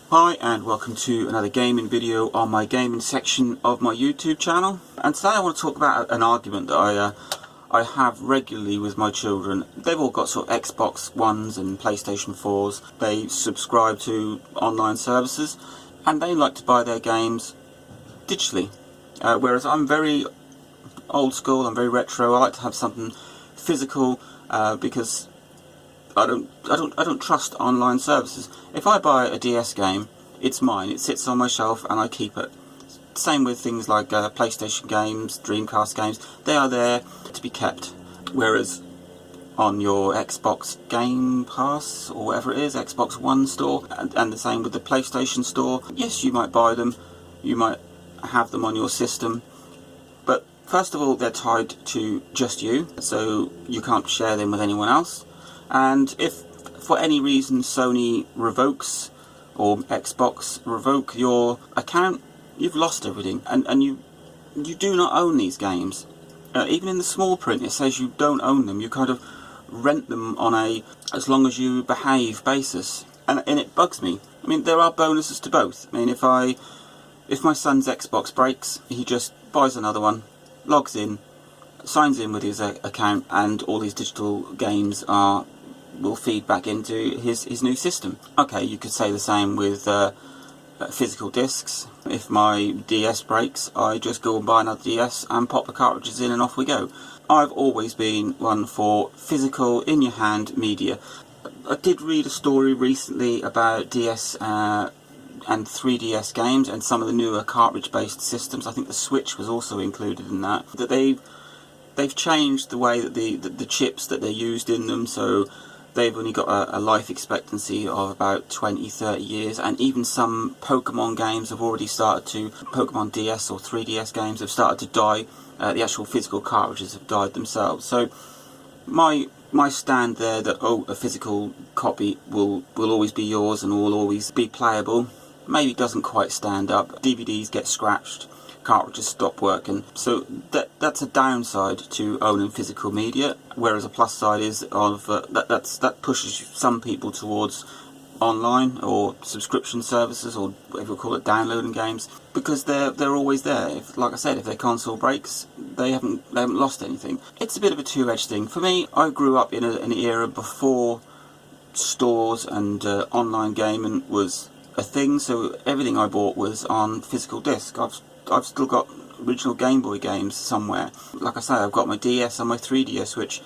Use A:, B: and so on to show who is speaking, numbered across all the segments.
A: Hi and welcome to another gaming video on my gaming section of my YouTube channel. And today I want to talk about an argument that I have regularly with my children. They've all got sort of Xbox Ones and PlayStation 4s. They subscribe to online services and they like to buy their games digitally. Whereas I'm very old school, I'm very retro. I like to have something physical because I don't trust online services. If I buy a DS game, it's mine. It sits on my shelf and I keep it. Same with things like PlayStation games, Dreamcast games. They are there to be kept. Whereas on your Xbox Game Pass or whatever it is, Xbox One store, and the same with the PlayStation store. Yes, you might buy them. You might have them on your system. But first of all, they're tied to just you, so you can't share them with anyone else. And if for any reason Sony revokes or Xbox revoke your account, you've lost everything, and you do not own these games. Even in the small print it says you don't own them. You kind of rent them on a as long as you behave basis, and it bugs me. I mean, there are bonuses to both. I mean, if my son's Xbox breaks, he just buys another one, logs in, signs in with his account, and all his digital games will feed back into his new system. Okay, you could say the same with physical discs. If my DS breaks, I just go and buy another DS and pop the cartridges in and off we go. I've always been one for physical, in your hand media. I did read a story recently about DS and 3DS games and some of the newer cartridge based systems. I think the Switch was also included in that. That they've changed the way that the chips that they're used in them, so they've only got a life expectancy of about 20-30 years, and even some Pokemon games have already started to, Pokemon DS or 3DS games have started to die. The actual physical cartridges have died themselves. So my stand there that, oh, a physical copy will always be yours and will always be playable, maybe doesn't quite stand up. DVDs get scratched, cartridges stop working, so that's a downside to owning physical media. Whereas a plus side is that pushes some people towards online or subscription services, or whatever you call it, downloading games, because they're always there. Like I said, if their console breaks, they haven't lost anything. It's a bit of a two-edged thing. For me, I grew up in an era before stores and online gaming was a thing, so everything I bought was on physical disc. I've still got original Game Boy games somewhere. Like I say, I've got my DS and my 3DS, which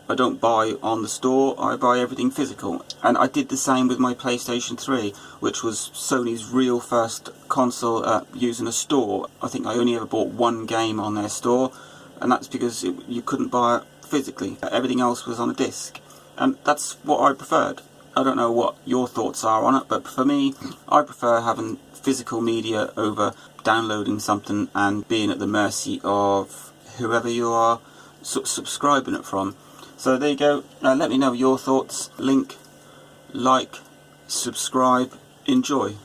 A: I don't buy on the store, I buy everything physical. And I did the same with my PlayStation 3, which was Sony's real first console using a store. I think I only ever bought one game on their store, and that's because you couldn't buy it physically. Everything else was on a disc, and that's what I preferred. I don't know what your thoughts are on it, but for me, I prefer having physical media over downloading something and being at the mercy of whoever you are subscribing it from. So there you go. Let me know your thoughts. Link, like, subscribe, enjoy.